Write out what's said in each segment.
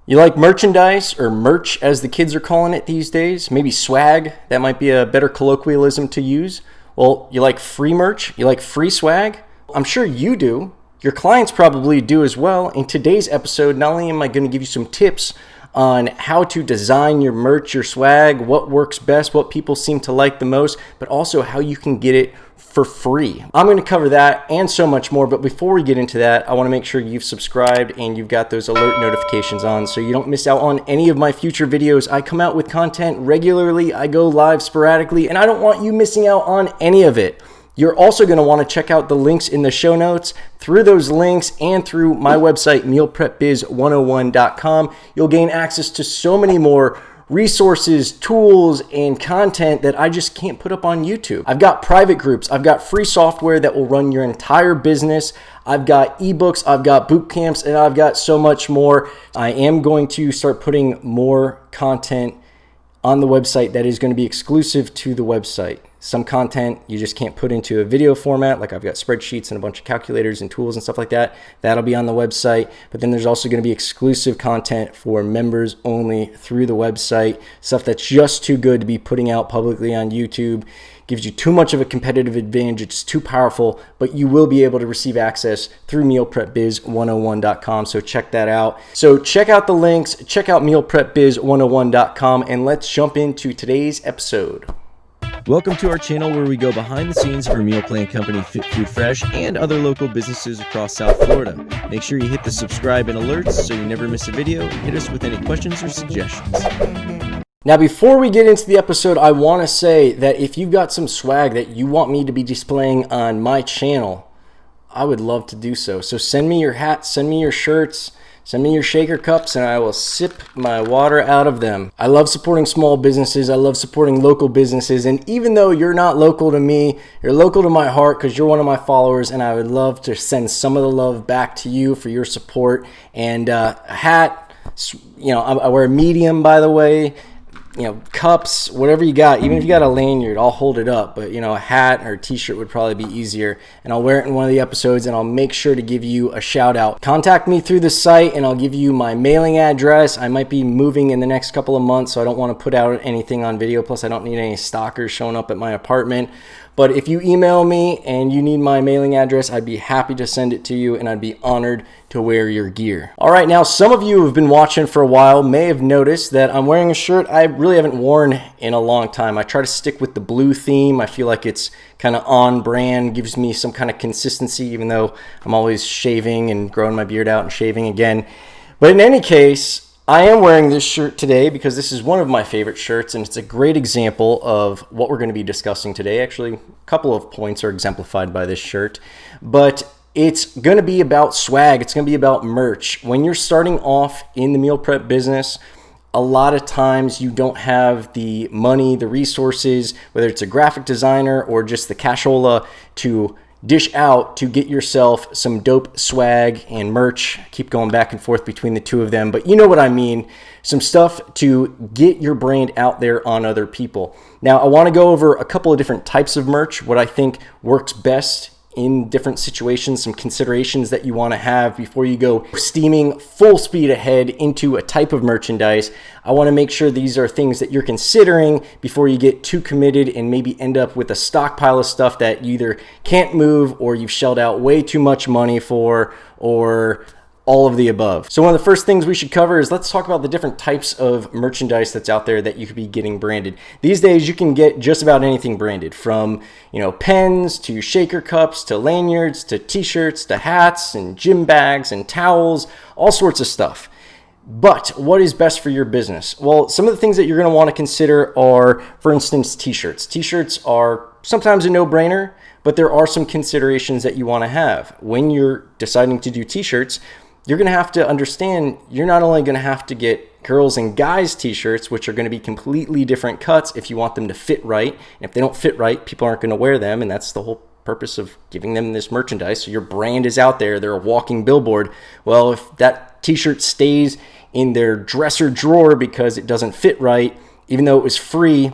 You like merchandise, or merch as the kids are calling it these days? Maybe swag, that might be a better colloquialism to use. Well, you like free merch? You like free swag? I'm sure you do. Your clients probably do as well. In today's episode, not only am I going to give you some tips on how to design your merch, your swag, what works best, what people seem to like the most, but also how you can get it for free. I'm going to cover that and so much more, but before we get into that, I want to make sure you've subscribed and you've got those alert notifications on so you don't miss out on any of my future videos. I come out with content regularly, I go live sporadically, and I don't want you missing out on any of it. You're also going to want to check out the links in the show notes. Through those links and through my website, mealprepbiz101.com, you'll gain access to so many more resources, tools, and content that I just can't put up on YouTube. I've got private groups. I've got free software that will run your entire business. I've got ebooks, I've got boot camps, and I've got so much more. I am going to start putting more content on the website that is going to be exclusive to the website. Some content you just can't put into a video format, like I've got spreadsheets and a bunch of calculators and tools and stuff like that. That'll be on the website. But then there's also going to be exclusive content for members only through the website. Stuff that's just too good to be putting out publicly on YouTube. Gives you too much of a competitive advantage. It's too powerful, but you will be able to receive access through mealprepbiz101.com. So check that out. So check out the links, check out mealprepbiz101.com, and let's jump into today's episode. Welcome to our channel where we go behind the scenes for meal plan company Fit Food Fresh and other local businesses across South Florida. Make sure you hit the subscribe and alerts so you never miss a video, and hit us with any questions or suggestions. Now, before we get into the episode, I want to say that if you've got some swag that you want me to be displaying on my channel, I would love to do so. So send me your hats, send me your shirts, send me your shaker cups, and I will sip my water out of them. I love supporting small businesses. I love supporting local businesses. And even though you're not local to me, you're local to my heart because you're one of my followers, and I would love to send some of the love back to you for your support. And a hat, you know, I wear a medium, by the way. You know, cups, whatever you got, even if you got a lanyard, I'll hold it up. But, you know, a hat or a t-shirt would probably be easier. And I'll wear it in one of the episodes, and I'll make sure to give you a shout out. Contact me through the site, and I'll give you my mailing address. I might be moving in the next couple of months, so I don't want to put out anything on video. Plus, I don't need any stalkers showing up at my apartment. But if you email me and you need my mailing address, I'd be happy to send it to you, and I'd be honored to wear your gear. All right, now some of you who have been watching for a while may have noticed that I'm wearing a shirt I really haven't worn in a long time. I try to stick with the blue theme. I feel like it's kind of on brand, gives me some kind of consistency, even though I'm always shaving and growing my beard out and shaving again. But in any case, I am wearing this shirt today because this is one of my favorite shirts, and it's a great example of what we're going to be discussing today. Actually, a couple of points are exemplified by this shirt, but it's going to be about swag. It's going to be about merch. When you're starting off in the meal prep business, a lot of times you don't have the money, the resources, whether it's a graphic designer or just the cashola to dish out to get yourself some dope swag and merch. Keep going back and forth between the two of them, but you know what I mean. Some stuff to get your brand out there on other people. Now, I want to go over a couple of different types of merch, what I think works best in different situations, some considerations that you want to have before you go steaming full speed ahead into a type of merchandise. I want to make sure these are things that you're considering before you get too committed and maybe end up with a stockpile of stuff that you either can't move or you've shelled out way too much money for, or all of the above. So one of the first things we should cover is let's talk about the different types of merchandise that's out there that you could be getting branded. These days you can get just about anything branded, from, you know, pens to shaker cups to lanyards to t-shirts to hats and gym bags and towels, all sorts of stuff. But what is best for your business? Well, some of the things that you're going to want to consider are, for instance, t-shirts. T-shirts are sometimes a no-brainer, but there are some considerations that you want to have. When you're deciding to do t-shirts, you're going to have to understand you're not only going to have to get girls and guys t-shirts, which are going to be completely different cuts if you want them to fit right. And if they don't fit right, people aren't going to wear them. And that's the whole purpose of giving them this merchandise. So your brand is out there. They're a walking billboard. Well, if that t-shirt stays in their dresser drawer because it doesn't fit right, even though it was free,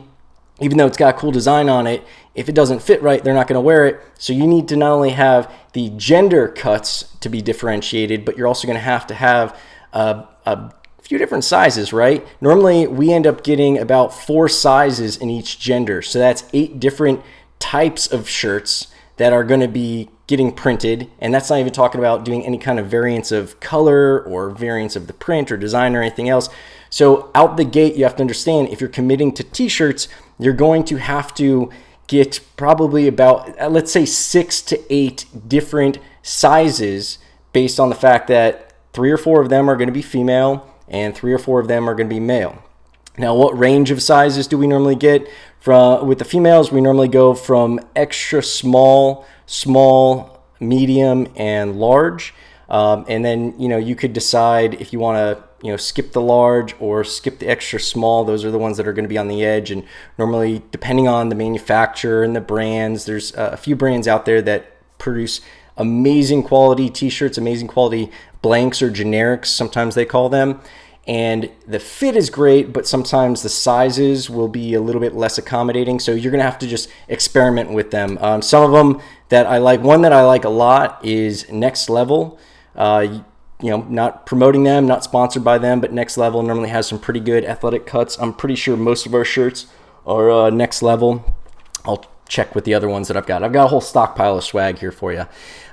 even though it's got a cool design on it, if it doesn't fit right, they're not going to wear it. So you need to not only have the gender cuts to be differentiated, but you're also going to have a few different sizes, right? Normally we end up getting about 4 sizes in each gender. So that's 8 different types of shirts that are going to be getting printed. And that's not even talking about doing any kind of variants of color or variants of the print or design or anything else. So out the gate, you have to understand, if you're committing to t-shirts, you're going to have to get probably about, let's say, 6 to 8 different sizes, based on the fact that 3 or 4 of them are going to be female and 3 or 4 of them are going to be male. Now, what range of sizes do we normally get? With the females, we normally go from extra small, small, medium, and large. And then, you could decide if you want to, skip the large or skip the extra small. Those are the ones that are going to be on the edge. And normally, depending on the manufacturer and the brands, there's a few brands out there that produce amazing quality t-shirts, amazing quality blanks or generics, sometimes they call them. And the fit is great, but sometimes the sizes will be a little bit less accommodating. So you're going to have to just experiment with them. Some of them that I like, one that I like a lot is Next Level. Not promoting them, not sponsored by them, but Next Level normally has some pretty good athletic cuts. I'm pretty sure most of our shirts are Next Level. I'll check with the other ones that I've got. I've got a whole stockpile of swag here for you.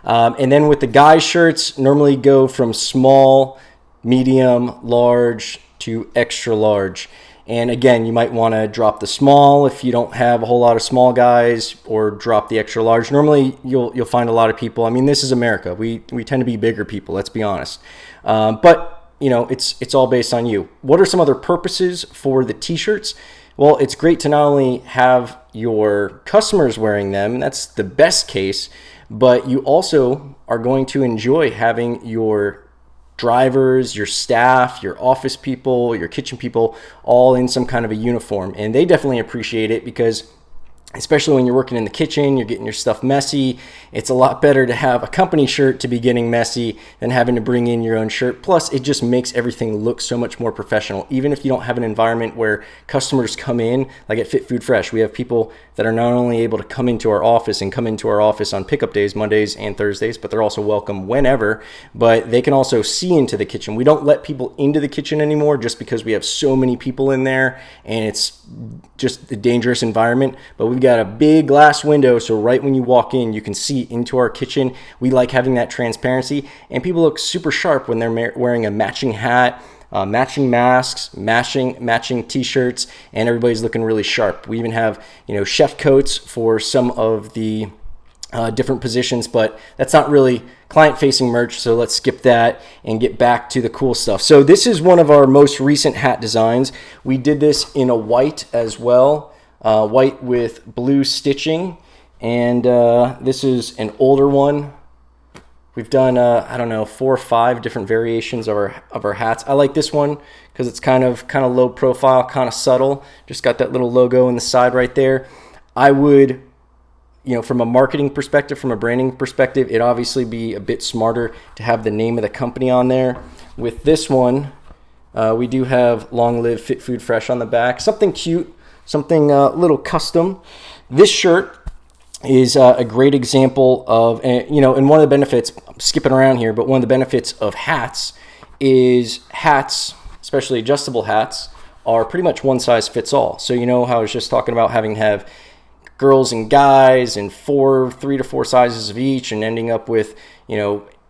And then with the guys' shirts, normally go from small, medium, large to extra large. And again, you might want to drop the small if you don't have a whole lot of small guys, or drop the extra large. Normally, you'll find a lot of people. I mean, this is America. We tend to be bigger people. Let's be honest. But it's all based on you. What are some other purposes for the t-shirts? Well, it's great to not only have your customers wearing them, and that's the best case, but you also are going to enjoy having your drivers, your staff, your office people, your kitchen people, all in some kind of a uniform. And they definitely appreciate it, because especially when you're working in the kitchen, you're getting your stuff messy. It's a lot better to have a company shirt to be getting messy than having to bring in your own shirt. Plus, it just makes everything look so much more professional. Even if you don't have an environment where customers come in, like at Fit Food Fresh, we have people that are not only able to come into our office on pickup days, Mondays and Thursdays, but they're also welcome whenever, but they can also see into the kitchen. We don't let people into the kitchen anymore just because we have so many people in there and it's just a dangerous environment. But we've got a big glass window, so right when you walk in, you can see into our kitchen. We like having that transparency, and people look super sharp when they're wearing a matching hat, matching masks, matching t-shirts, and everybody's looking really sharp. We even have chef coats for some of the different positions, but that's not really client-facing merch, so let's skip that and get back to the cool stuff. So this is one of our most recent hat designs. We did this in a white as well, white with blue stitching, and this is an older one. We've done, 4 or 5 different variations of our hats. I like this one because it's kind of low profile, kind of subtle. Just got that little logo in the side right there. I would, from a marketing perspective, from a branding perspective, it'd obviously be a bit smarter to have the name of the company on there. With this one, we do have Long Live Fit Food Fresh on the back. Something cute, something a little custom. This shirt is a great example of, and one of the benefits, I'm skipping around here, but one of the benefits of hats is hats, especially adjustable hats, are pretty much one size fits all. So how I was just talking about having to have girls and guys and 3 to 4 sizes of each, and ending up with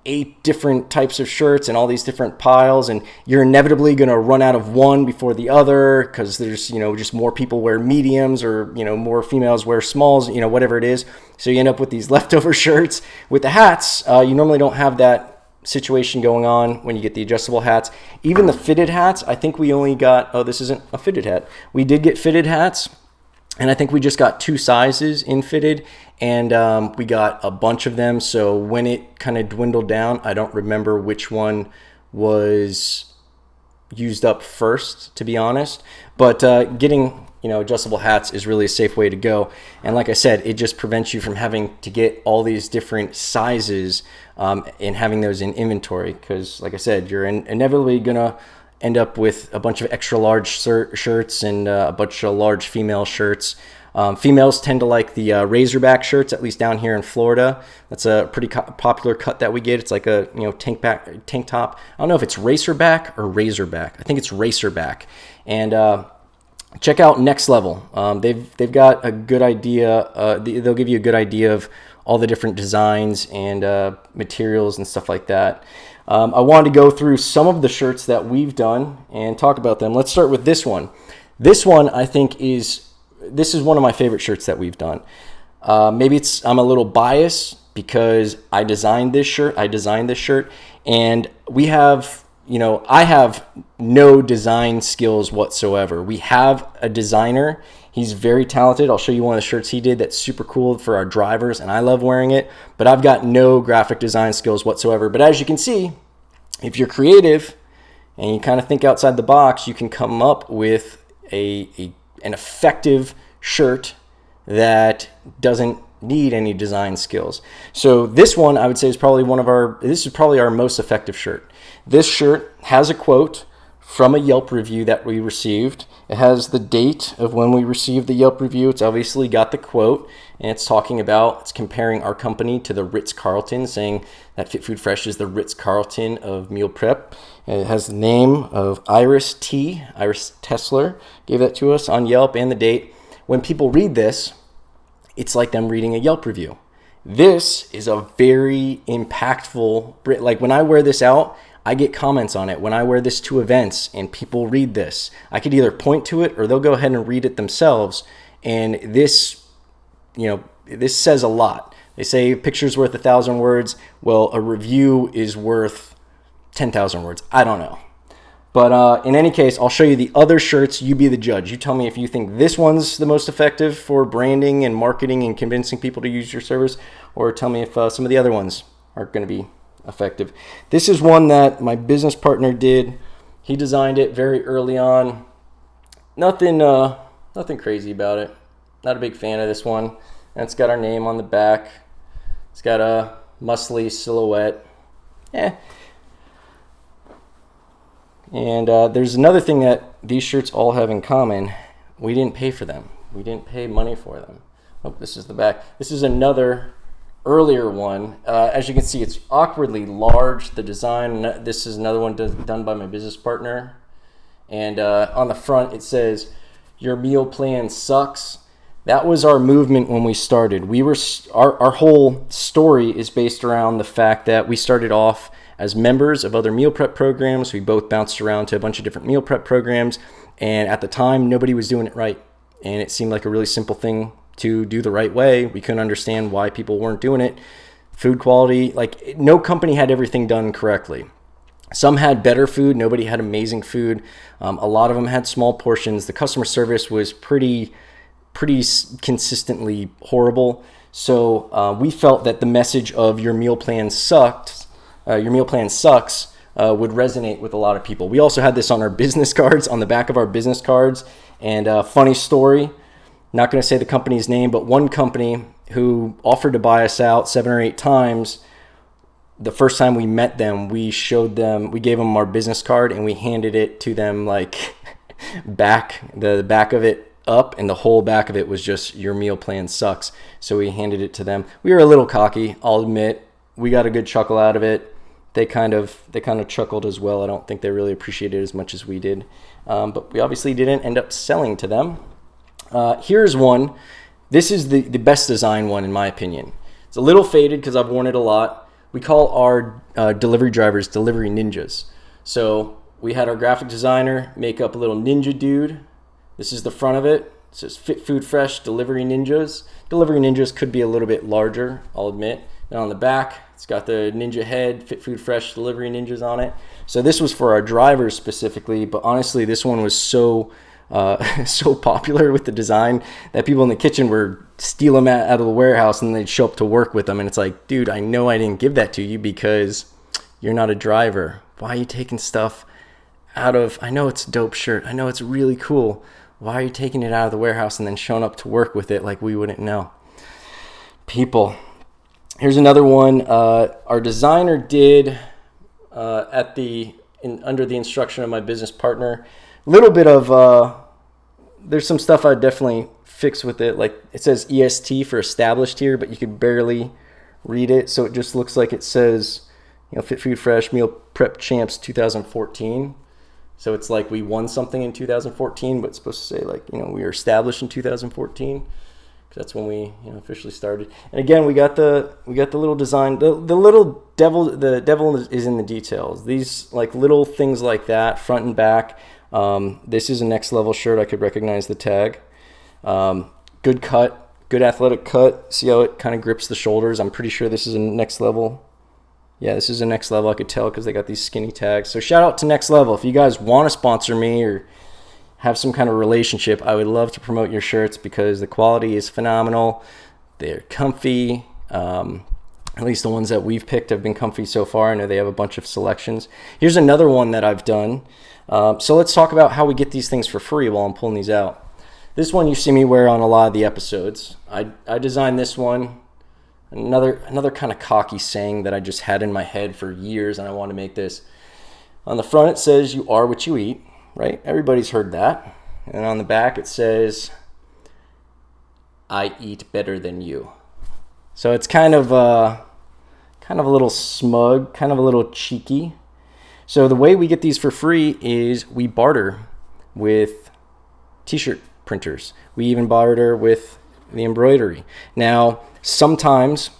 8 different types of shirts and all these different piles, and you're inevitably going to run out of one before the other because there's just more people wear mediums, or more females wear smalls, whatever it is. So you end up with these leftover shirts. With the hats, you normally don't have that situation going on when you get the adjustable hats. Even the fitted hats, I think we only got, this isn't a fitted hat. We did get fitted hats, and I think we just got 2 sizes in fitted, and we got a bunch of them. So when it kind of dwindled down, I don't remember which one was used up first, to be honest. But getting adjustable hats is really a safe way to go. And like I said, it just prevents you from having to get all these different sizes and having those in inventory, because like I said, you're inevitably gonna end up with a bunch of extra large shirts and a bunch of large female shirts. Females tend to like the Razorback shirts, at least down here in Florida. That's a pretty popular cut that we get. It's like a tank top. I don't know if it's Racerback or Razorback. I think it's Racerback. And check out Next Level. They've got a good idea. They'll give you a good idea of all the different designs and materials and stuff like that. I wanted to go through some of the shirts that we've done and talk about them. Let's start with this one. This one I think this is one of my favorite shirts that we've done. Maybe I'm a little biased because I designed this shirt. And we have, I have no design skills whatsoever. We have a designer. He's very talented. I'll show you one of the shirts he did that's super cool for our drivers, and I love wearing it. But I've got no graphic design skills whatsoever. But as you can see, if you're creative and you kind of think outside the box, you can come up with an effective shirt that doesn't need any design skills. So this one I would say is probably this is probably our most effective shirt. This shirt has a quote from a Yelp review that we received. It has the date of when we received the Yelp review. It's obviously got the quote, and it's comparing our company to the Ritz-Carlton, saying that Fit Food Fresh is the Ritz-Carlton of meal prep. And it has the name of Iris Tessler, gave that to us on Yelp, and the date. When people read this, it's like them reading a Yelp review. This is a very impactful, like when I wear this out, I get comments on it. When I wear this to events and people read this, I could either point to it or they'll go ahead and read it themselves. And this, this says a lot. They say a picture's worth 1,000 words. Well, a review is worth 10,000 words. I don't know. But in any case, I'll show you the other shirts. You be the judge. You tell me if you think this one's the most effective for branding and marketing and convincing people to use your service, or tell me if some of the other ones are going to be effective. This is one that my business partner did. He designed it very early on. Nothing crazy about it. Not a big fan of this one. And it's got our name on the back. It's got a muscly silhouette. And there's another thing that these shirts all have in common. We didn't pay for them. We didn't pay money for them. Oh, this is the back. This is another earlier one. As you can see, it's awkwardly large, the design. This is another one done by my business partner. And on the front, it says, "Your meal plan sucks." That was our movement when we started. Our whole story is based around the fact that we started off as members of other meal prep programs. We both bounced around to a bunch of different meal prep programs. And at the time, nobody was doing it right. And it seemed like a really simple thing to do the right way. We couldn't understand why people weren't doing it. Food quality, like no company had everything done correctly. Some had better food. Nobody had amazing food. A lot of them had small portions. The customer service was pretty consistently horrible. So we felt that the message of your meal plan sucks would resonate with a lot of people. We also had this on our business cards, on the back of our business cards. And funny story, not going to say the company's name, but one company who offered to buy us out 7 or 8 times, the first time we met them, we gave them our business card and we handed it to them like the back of it up, and the whole back of it was just "Your meal plan sucks." So we handed it to them. We were a little cocky, I'll admit. We got a good chuckle out of it. They kind of chuckled as well. I don't think they really appreciated it as much as we did. But we obviously didn't end up selling to them. Here's one. This is the best design one in my opinion. It's a little faded because I've worn it a lot. We call our delivery drivers delivery ninjas. So we had our graphic designer make up a little ninja dude. This is the front of it. It says Fit Food Fresh Delivery Ninjas. Delivery Ninjas could be a little bit larger, I'll admit. And on the back, it's got the ninja head, Fit Food Fresh Delivery Ninjas on it. So this was for our drivers specifically, but honestly, this one was so popular with the design that people in the kitchen were steal them out of the warehouse and they'd show up to work with them. And it's like, dude, I know I didn't give that to you because you're not a driver. Why are you taking stuff out of, I know it's a dope shirt. I know it's really cool. Why are you taking it out of the warehouse and then showing up to work with it like we wouldn't know? People. Here's another one. Our designer did at the under the instruction of my business partner. A little bit of, there's some stuff I definitely fix with it. Like it says EST for established here, but you could barely read it. So it just looks like it says, Fit Food Fresh Meal Prep Champs 2014. So it's like we won something in 2014, but it's supposed to say like, we were established in 2014. That's when we officially started. And again, we got the little design. The little devil, the devil is in the details. These like little things like that, front and back. This is a Next Level shirt. I could recognize the tag. Good cut, good athletic cut. See how it kind of grips the shoulders. I'm pretty sure this is a Next Level. Yeah, this is a Next Level. I could tell because they got these skinny tags. So shout out to Next Level. If you guys want to sponsor me or have some kind of relationship, I would love to promote your shirts because the quality is phenomenal. They're comfy. At least the ones that we've picked have been comfy so far. I know they have a bunch of selections. Here's another one that I've done. So let's talk about how we get these things for free while I'm pulling these out. This one you see me wear on a lot of the episodes. I designed this one. Another kind of cocky saying that I just had in my head for years, and I want to make this. On the front it says, "You are what you eat." Right? Everybody's heard that. And on the back it says, "I eat better than you." So it's kind of a little smug, kind of a little cheeky. So the way we get these for free is we barter with t-shirt printers. We even barter with the embroidery. Now, sometimes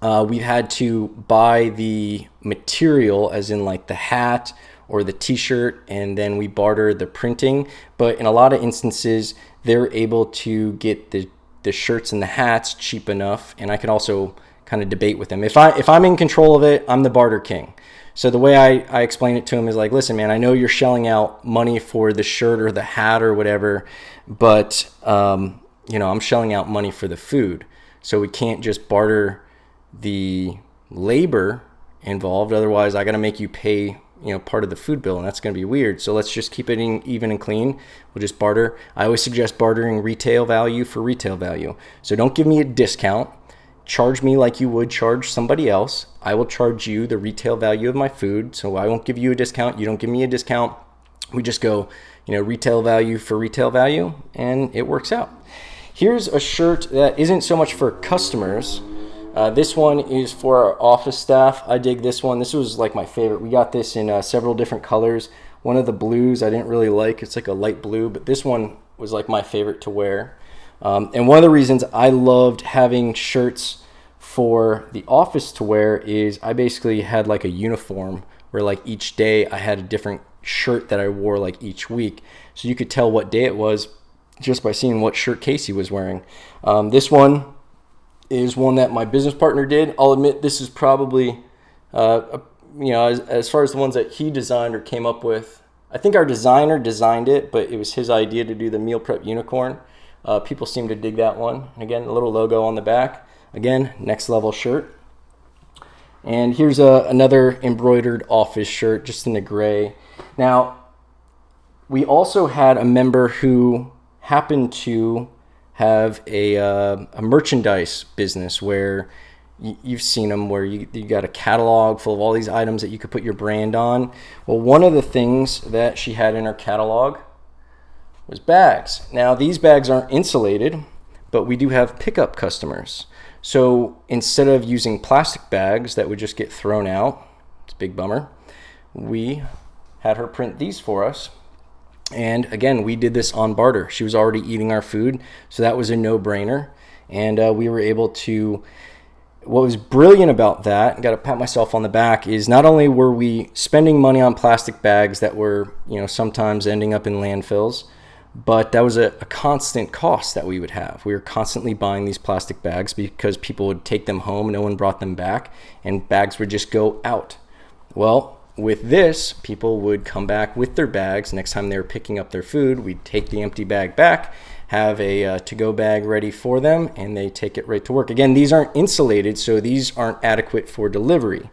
we've had to buy the material, as in like the hat or the t-shirt, and then we barter the printing. But in a lot of instances, they're able to get the shirts and the hats cheap enough, and I can also kind of debate with them. If I'm in control of it, I'm the barter king. So the way I explain it to him is like, listen, man, I know you're shelling out money for the shirt or the hat or whatever, but I'm shelling out money for the food. So we can't just barter the labor involved. Otherwise, I got to make you pay part of the food bill, and that's going to be weird. So let's just keep it even and clean. We'll just barter. I always suggest bartering retail value for retail value. So don't give me a discount. Charge me like you would charge somebody else. I will charge you the retail value of my food. So I won't give you a discount. You don't give me a discount. We just go, retail value for retail value, and it works out. Here's a shirt that isn't so much for customers. This one is for our office staff. I dig this one. This was like my favorite. We got this in several different colors. One of the blues I didn't really like. It's like a light blue, but this one was like my favorite to wear. And one of the reasons I loved having shirts for the office to wear is I basically had like a uniform where like each day I had a different shirt that I wore like each week. So you could tell what day it was just by seeing what shirt Casey was wearing. This one is one that my business partner did. I'll admit this is probably, as far as the ones that he designed or came up with, I think our designer designed it, but it was his idea to do the meal prep unicorn. People seem to dig that one. And again, a little logo on the back. Again, Next Level shirt. And here's another embroidered office shirt, just in the gray. Now, we also had a member who happened to have a merchandise business where you've seen them, where you got a catalog full of all these items that you could put your brand on. Well, one of the things that she had in her catalog was bags. Now, these bags aren't insulated, but we do have pickup customers. So instead of using plastic bags that would just get thrown out, it's a big bummer, we had her print these for us. And again, we did this on barter. She was already eating our food, so that was a no-brainer. And we were able to, what was brilliant about that, got to pat myself on the back, is not only were we spending money on plastic bags that were, sometimes ending up in landfills, but that was a constant cost that we would have. We were constantly buying these plastic bags because people would take them home, no one brought them back, and bags would just go out. Well, with this, people would come back with their bags. Next time they were picking up their food, we'd take the empty bag back, have a to-go bag ready for them, and they take it right to work. Again, these aren't insulated, so these aren't adequate for delivery.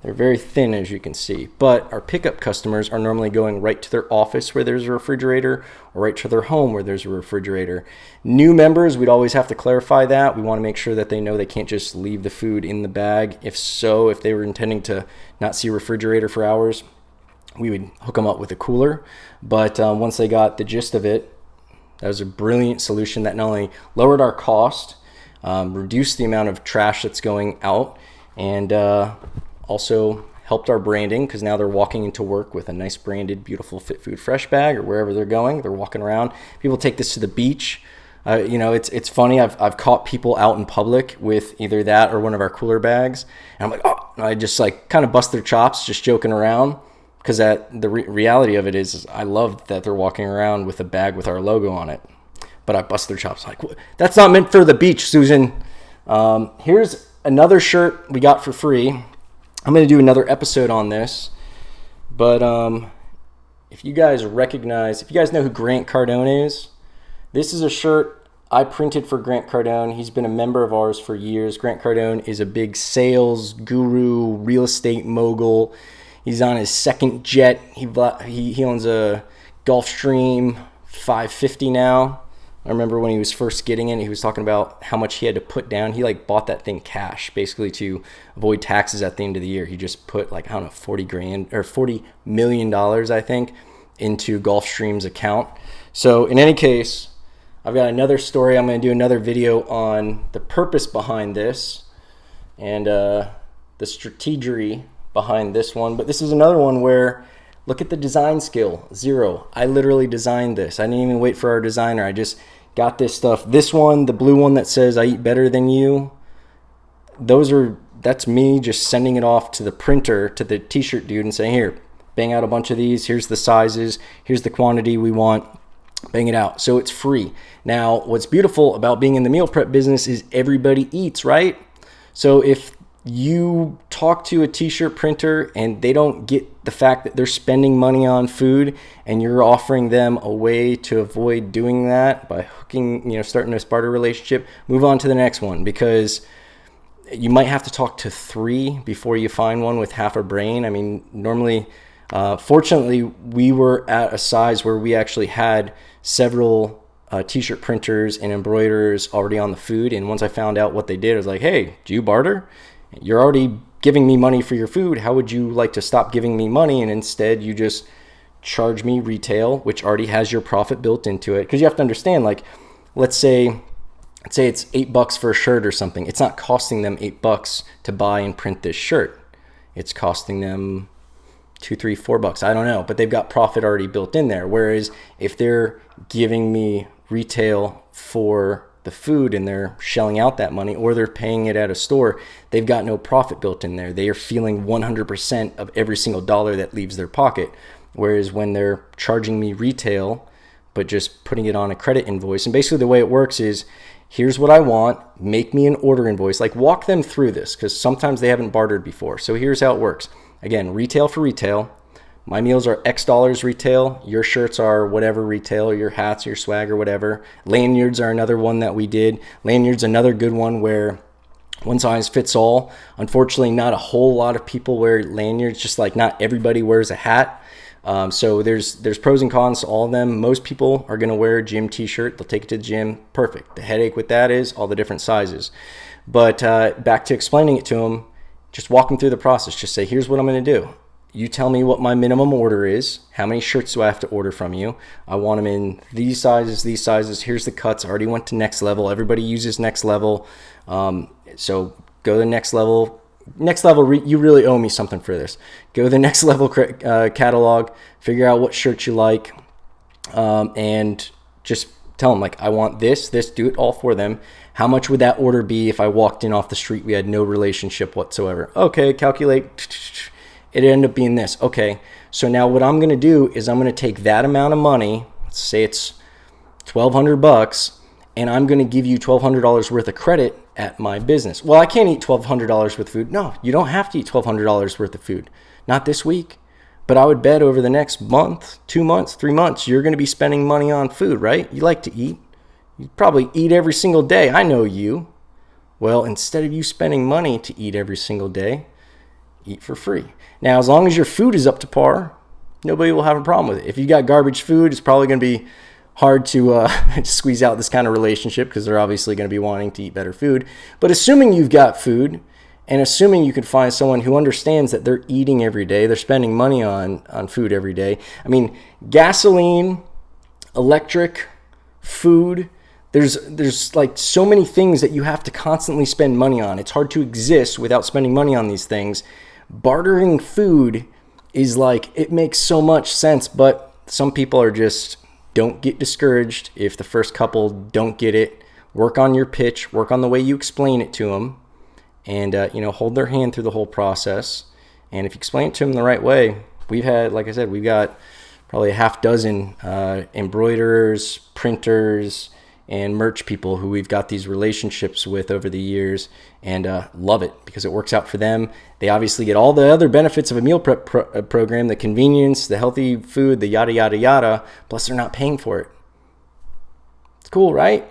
They're very thin, as you can see. But our pickup customers are normally going right to their office where there's a refrigerator, or right to their home where there's a refrigerator. New members, we'd always have to clarify that. We want to make sure that they know they can't just leave the food in the bag. If they were intending to not see a refrigerator for hours, we would hook them up with a cooler. But once they got the gist of it, that was a brilliant solution that not only lowered our cost, reduced the amount of trash that's going out, and also helped our branding, because now they're walking into work with a nice branded, beautiful Fit Food Fresh bag, or wherever they're going. They're walking around. People take this to the beach. You know, it's funny. I've caught people out in public with either that or one of our cooler bags, and I'm like, oh, and I just like kind of bust their chops, just joking around, because the reality of it is I love that they're walking around with a bag with our logo on it. But I bust their chops like, that's not meant for the beach, Susan. Here's another shirt we got for free. I'm going to do another episode on this. But if you guys know who Grant Cardone is, this is a shirt I printed for Grant Cardone. He's been a member of ours for years. Grant Cardone is a big sales guru, real estate mogul. He's on his second jet. He owns a Gulfstream 550 now. I remember when he was first getting it, he was talking about how much he had to put down. He like bought that thing cash, basically to avoid taxes at the end of the year. He just put like, I don't know, $40 million, I think, into Gulfstream's account. So in any case, I've got another story. I'm going to do another video on the purpose behind this and the strategy behind this one. But this is another one where, look at the design skill, 0. I literally designed this. I didn't even wait for our designer. I just got this stuff. This one, the blue one that says I eat better than you, that's me just sending it off to the printer, to the t-shirt dude, and saying, here, bang out a bunch of these. Here's the sizes. Here's the quantity we want. Bang it out. So it's free. Now, what's beautiful about being in the meal prep business is everybody eats, right? So if you talk to a t-shirt printer and they don't get the fact that they're spending money on food, and you're offering them a way to avoid doing that by starting a barter relationship, move on to the next one, because you might have to talk to 3 before you find one with half a brain. I mean, normally, fortunately, we were at a size where we actually had several t-shirt printers and embroiderers already on the food. And once I found out what they did, I was like, hey, do you barter? You're already giving me money for your food. How would you like to stop giving me money and instead you just charge me retail, which already has your profit built into it? Because you have to understand, like, let's say it's $8 for a shirt or something. It's not costing them $8 to buy and print this shirt. It's costing them $2, $3, $4. I don't know, but they've got profit already built in there. Whereas if they're giving me retail for the food and they're shelling out that money, or they're paying it at a store, they've got no profit built in there. They are feeling 100% of every single dollar that leaves their pocket. Whereas when they're charging me retail, but just putting it on a credit invoice, and basically the way it works is, here's what I want, make me an order invoice. Like, walk them through this, because sometimes they haven't bartered before. So here's how it works. Again, retail for retail. My meals are X dollars retail. Your shirts are whatever retail, your hats, your swag, or whatever. Lanyards are another one that we did. Lanyards, another good one where one size fits all. Unfortunately, not a whole lot of people wear lanyards, just like not everybody wears a hat. So there's pros and cons to all of them. Most people are going to wear a gym t-shirt. They'll take it to the gym. Perfect. The headache with that is all the different sizes. But back to explaining it to them, just walk them through the process. Just say, here's what I'm going to do. You tell me what my minimum order is. How many shirts do I have to order from you? I want them in these sizes, these sizes. Here's the cuts. I already went to next level. Everybody uses next level. So go to the next level. Next level, you really owe me something for this. Go to the next level catalog. Figure out what shirts you like. And just tell them, like, I want this. Do it all for them. How much would that order be if I walked in off the street? We had no relationship whatsoever. Okay, calculate. It ended up being this. Okay, so now what I'm going to do is I'm going to take that amount of money, let's say it's $1,200, and I'm going to give you $1,200 worth of credit at my business. Well, I can't eat $1,200 worth of food. No, you don't have to eat $1,200 worth of food. Not this week. But I would bet over the next month, 2 months, 3 months, you're going to be spending money on food, right? You like to eat. You probably eat every single day. I know you. Well, instead of you spending money to eat every single day, eat for free. Now, as long as your food is up to par, nobody will have a problem with it. If you got garbage food, it's probably going to be hard to squeeze out this kind of relationship, because they're obviously going to be wanting to eat better food. But assuming you've got food and assuming you can find someone who understands that they're eating every day, they're spending money on food every day. I mean, gasoline, electric, food, there's like so many things that you have to constantly spend money on. It's hard to exist without spending money on these things. Bartering food is like, it makes so much sense, but some people are just, don't get discouraged if the first couple don't get it. Work on your pitch, work on the way you explain it to them, and hold their hand through the whole process. And if you explain it to them the right way, we've had, like I said, we've got probably a half dozen embroiderers, printers, and merch people who we've got these relationships with over the years, and love it because it works out for them. They obviously get all the other benefits of a meal prep program, the convenience, the healthy food, the yada, yada, yada, plus they're not paying for it. It's cool, right?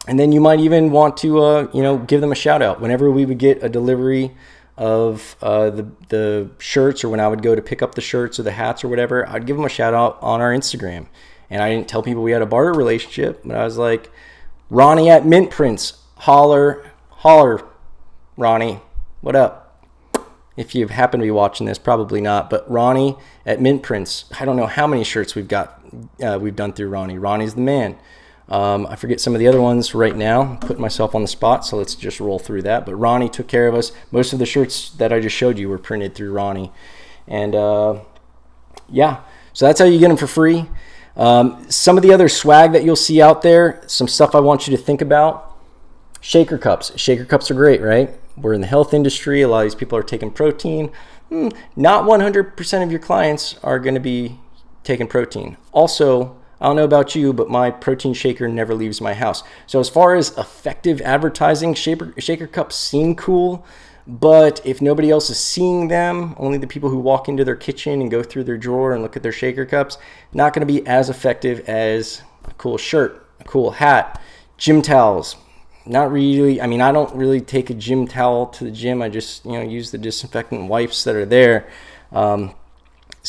And then you might even want to, give them a shout out. Whenever we would get a delivery of the shirts, or when I would go to pick up the shirts or the hats or whatever, I'd give them a shout out on our Instagram. And I didn't tell people we had a barter relationship, but I was like, Ronnie at Mint Prints, holler, Ronnie, what up? If you happen to be watching this, probably not, but Ronnie at Mint Prints, I don't know how many shirts we've done through Ronnie. Ronnie's the man. I forget some of the other ones right now. I'm putting myself on the spot, so let's just roll through that. But Ronnie took care of us. Most of the shirts that I just showed you were printed through Ronnie. And so that's how you get them for free. Some of the other swag that you'll see out there, some stuff I want you to think about. Shaker cups. Shaker cups are great, right? We're in the health industry. A lot of these people are taking protein. Not 100% of your clients are going to be taking protein. Also, I don't know about you, but my protein shaker never leaves my house. So as far as effective advertising, shaker cups seem cool, but if nobody else is seeing them, only the people who walk into their kitchen and go through their drawer and look at their shaker cups, not going to be as effective as a cool shirt, a cool hat, gym towels. Not really. I mean, I don't really take a gym towel to the gym. I just, use the disinfectant wipes that are there. And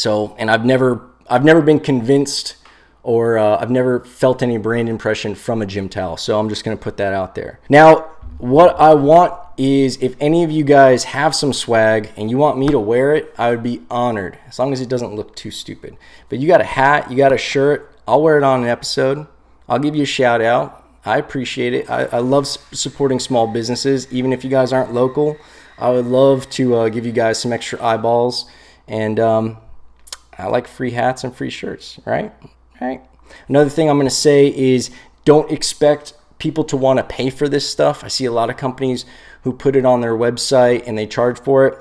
I've never been convinced, or I've never felt any brand impression from a gym towel. So I'm just going to put that out there. Now, what I want is, if any of you guys have some swag and you want me to wear it, I would be honored, as long as it doesn't look too stupid. But you got a hat, you got a shirt, I'll wear it on an episode. I'll give you a shout out. I appreciate it. I love supporting small businesses, even if you guys aren't local. I would love to give you guys some extra eyeballs. And I like free hats and free shirts, right? Another thing I'm going to say is, don't expect people to want to pay for this stuff. I see a lot of companies who put it on their website and they charge for it.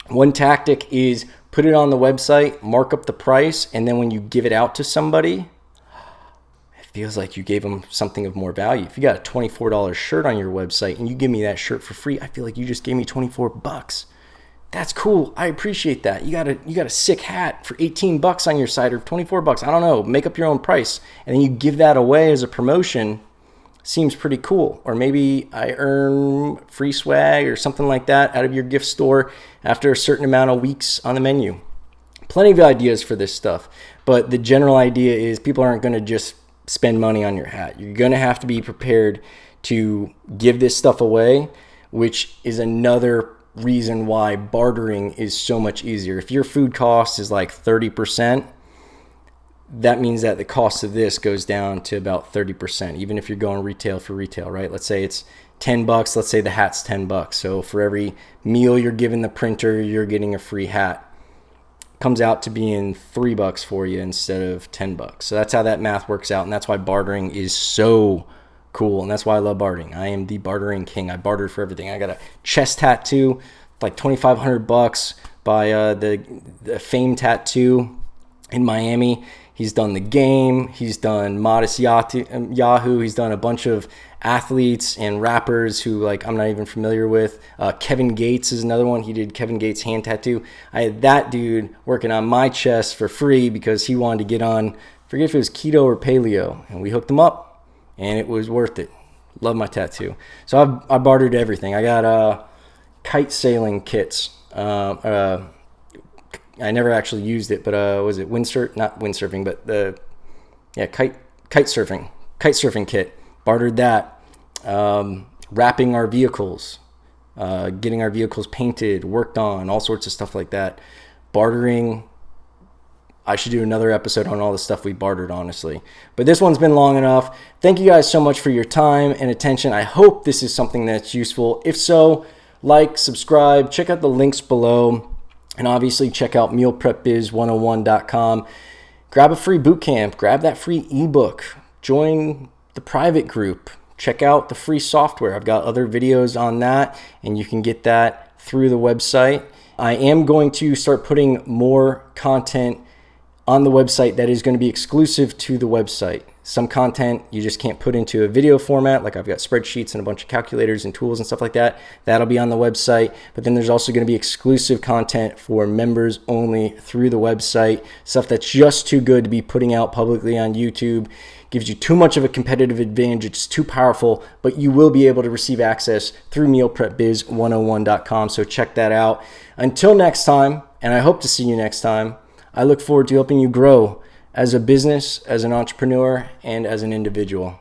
One tactic is put it on the website, mark up the price, and then when you give it out to somebody, it feels like you gave them something of more value. If you got a $24 shirt on your website and you give me that shirt for free, I feel like you just gave me $24. That's cool. I appreciate that. You got a sick hat for $18 on your site, or $24. I don't know. Make up your own price, and then you give that away as a promotion. Seems pretty cool. Or maybe I earn free swag or something like that out of your gift store after a certain amount of weeks on the menu. Plenty of ideas for this stuff, but the general idea is people aren't going to just spend money on your hat. You're going to have to be prepared to give this stuff away, which is another reason why bartering is so much easier. If your food cost is like 30%, that means that the cost of this goes down to about 30%, even if you're going retail for retail, right? Let's say it's $10. Let's say the hat's $10. So for every meal you're giving the printer, you're getting a free hat. Comes out to being $3 for you instead of $10. So that's how that math works out. And that's why bartering is so cool. And that's why I love bartering. I am the bartering king. I bartered for everything. I got a chest tattoo, like $2,500 by the Fame Tattoo in Miami. He's done The Game. He's done Modest Yahoo. He's done a bunch of athletes and rappers who, like, I'm not even familiar with. Kevin Gates is another one. He did Kevin Gates' hand tattoo. I had that dude working on my chest for free because he wanted to get on, I forget if it was keto or paleo, and we hooked him up, and it was worth it. Love my tattoo. So I bartered everything. I got kite sailing kits. I never actually used it, but was it not windsurfing, but kite surfing kit. Bartered that. Wrapping our vehicles. getting our vehicles painted, worked on, all sorts of stuff like that. Bartering. I should do another episode on all the stuff we bartered, honestly. But this one's been long enough. Thank you guys so much for your time and attention. I hope this is something that's useful. If so, like, subscribe, check out the links below, and obviously check out mealprepbiz101.com. Grab a free bootcamp, grab that free ebook, join the private group, check out the free software. I've got other videos on that, and you can get that through the website. I am going to start putting more content on the website that is going to be exclusive to the website. Some content you just can't put into a video format, like I've got spreadsheets and a bunch of calculators and tools and stuff like that. That'll be on the website. But then there's also going to be exclusive content for members only through the website. Stuff that's just too good to be putting out publicly on YouTube. Gives you too much of a competitive advantage. It's too powerful, but you will be able to receive access through mealprepbiz101.com. So check that out. Until next time, and I hope to see you next time, I look forward to helping you grow as a business, as an entrepreneur, and as an individual.